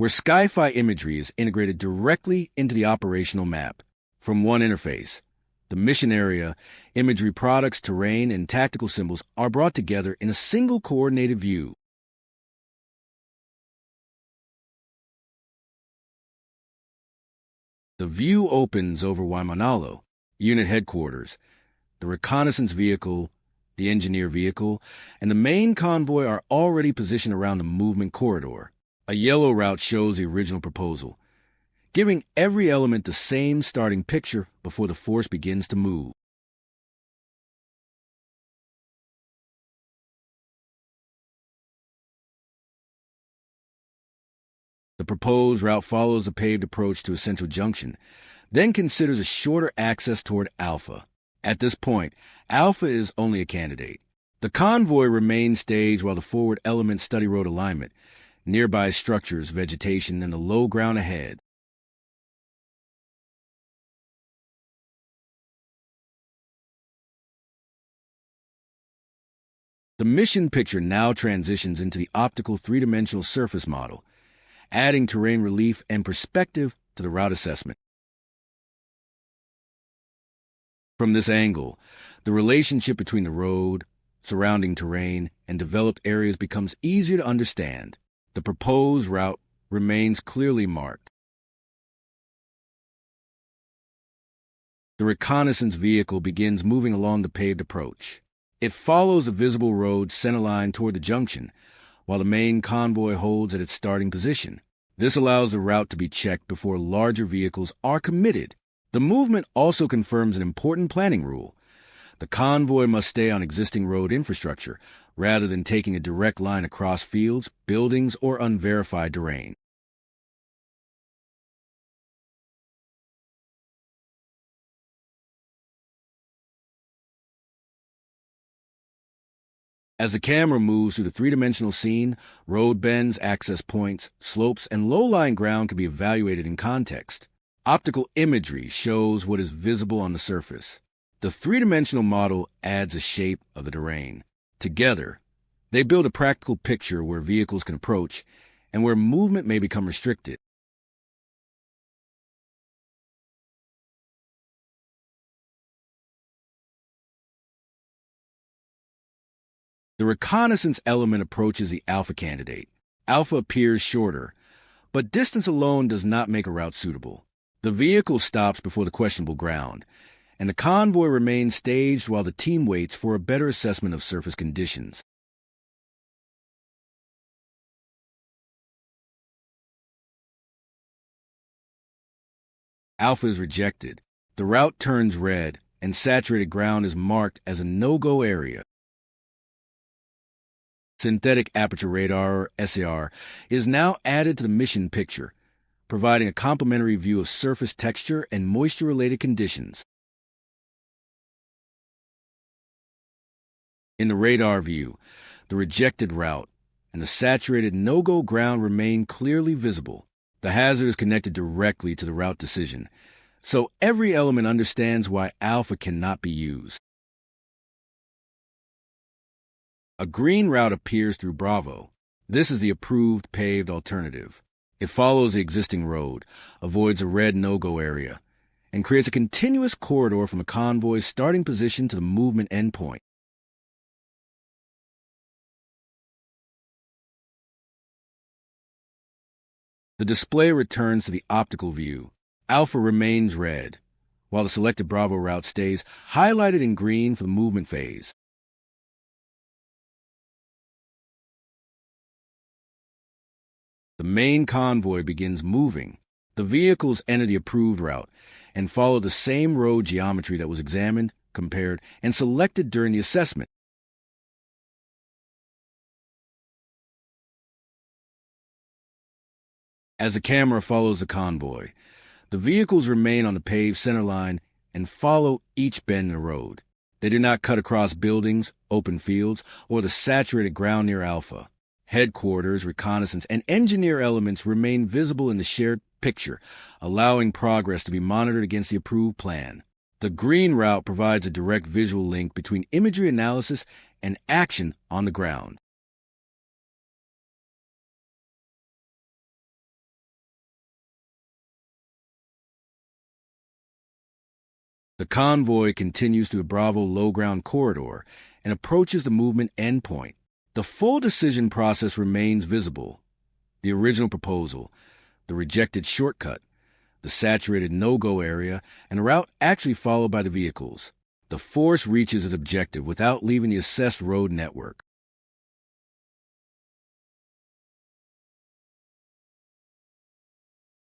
where SkyFi imagery is integrated directly into the operational map from one interface. The mission area, imagery products, terrain, and tactical symbols are brought together in a single coordinated view. The view opens over Waimanalo, unit headquarters. The reconnaissance vehicle, the engineer vehicle, and the main convoy are already positioned around the movement corridor. A yellow route shows the original proposal, giving every element the same starting picture before the force begins to move. The proposed route follows a paved approach to a central junction, then considers a shorter access toward Alpha. At this point, Alpha is only a candidate. The convoy remains staged while the forward elements study road alignment, nearby structures, vegetation, and the low ground ahead. The mission picture now transitions into the optical three-dimensional surface model, adding terrain relief and perspective to the route assessment. From this angle, the relationship between the road, surrounding terrain, and developed areas becomes easier to understand. The proposed route remains clearly marked. The reconnaissance vehicle begins moving along the paved approach. It follows a visible road centerline toward the junction, while the main convoy holds at its starting position. This allows the route to be checked before larger vehicles are committed. The movement also confirms an important planning rule. The convoy must stay on existing road infrastructure, rather than taking a direct line across fields, buildings, or unverified terrain. As the camera moves through the three-dimensional scene, road bends, access points, slopes, and low-lying ground can be evaluated in context. Optical imagery shows what is visible on the surface. The three-dimensional model adds a shape of the terrain. Together, they build a practical picture where vehicles can approach and where movement may become restricted. The reconnaissance element approaches the Alpha candidate. Alpha appears shorter, but distance alone does not make a route suitable. The vehicle stops before the questionable ground, and the convoy remains staged while the team waits for a better assessment of surface conditions. Alpha is rejected. The route turns red, and saturated ground is marked as a no-go area. Synthetic aperture radar, or SAR, is now added to the mission picture, providing a complementary view of surface texture and moisture-related conditions. In the radar view, the rejected route and the saturated no-go ground remain clearly visible. The hazard is connected directly to the route decision, so every element understands why Alpha cannot be used. A green route appears through Bravo. This is the approved paved alternative. It follows the existing road, avoids a red no-go area, and creates a continuous corridor from the convoy's starting position to the movement endpoint. The display returns to the optical view. Alpha remains red, while the selected Bravo route stays highlighted in green for the movement phase. The main convoy begins moving. The vehicles enter the approved route and follow the same road geometry that was examined, compared, and selected during the assessment. As the camera follows the convoy, the vehicles remain on the paved center line and follow each bend in the road. They do not cut across buildings, open fields, or the saturated ground near Alpha. Headquarters, reconnaissance, and engineer elements remain visible in the shared picture, allowing progress to be monitored against the approved plan. The green route provides a direct visual link between imagery analysis and action on the ground. The convoy continues through the Bravo low-ground corridor and approaches the movement endpoint. The full decision process remains visible. The original proposal, the rejected shortcut, the saturated no-go area, and the route actually followed by the vehicles. The force reaches its objective without leaving the assessed road network.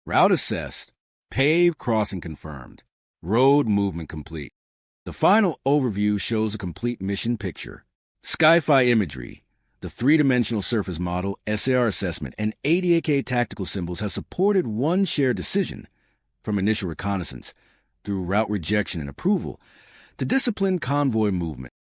Route assessed, paved crossing confirmed, road movement complete. The final overview shows a complete mission picture. SkyFi imagery, the three-dimensional surface model, SAR assessment, and ATAK tactical symbols have supported one shared decision, from initial reconnaissance, through route rejection and approval, to disciplined convoy movement.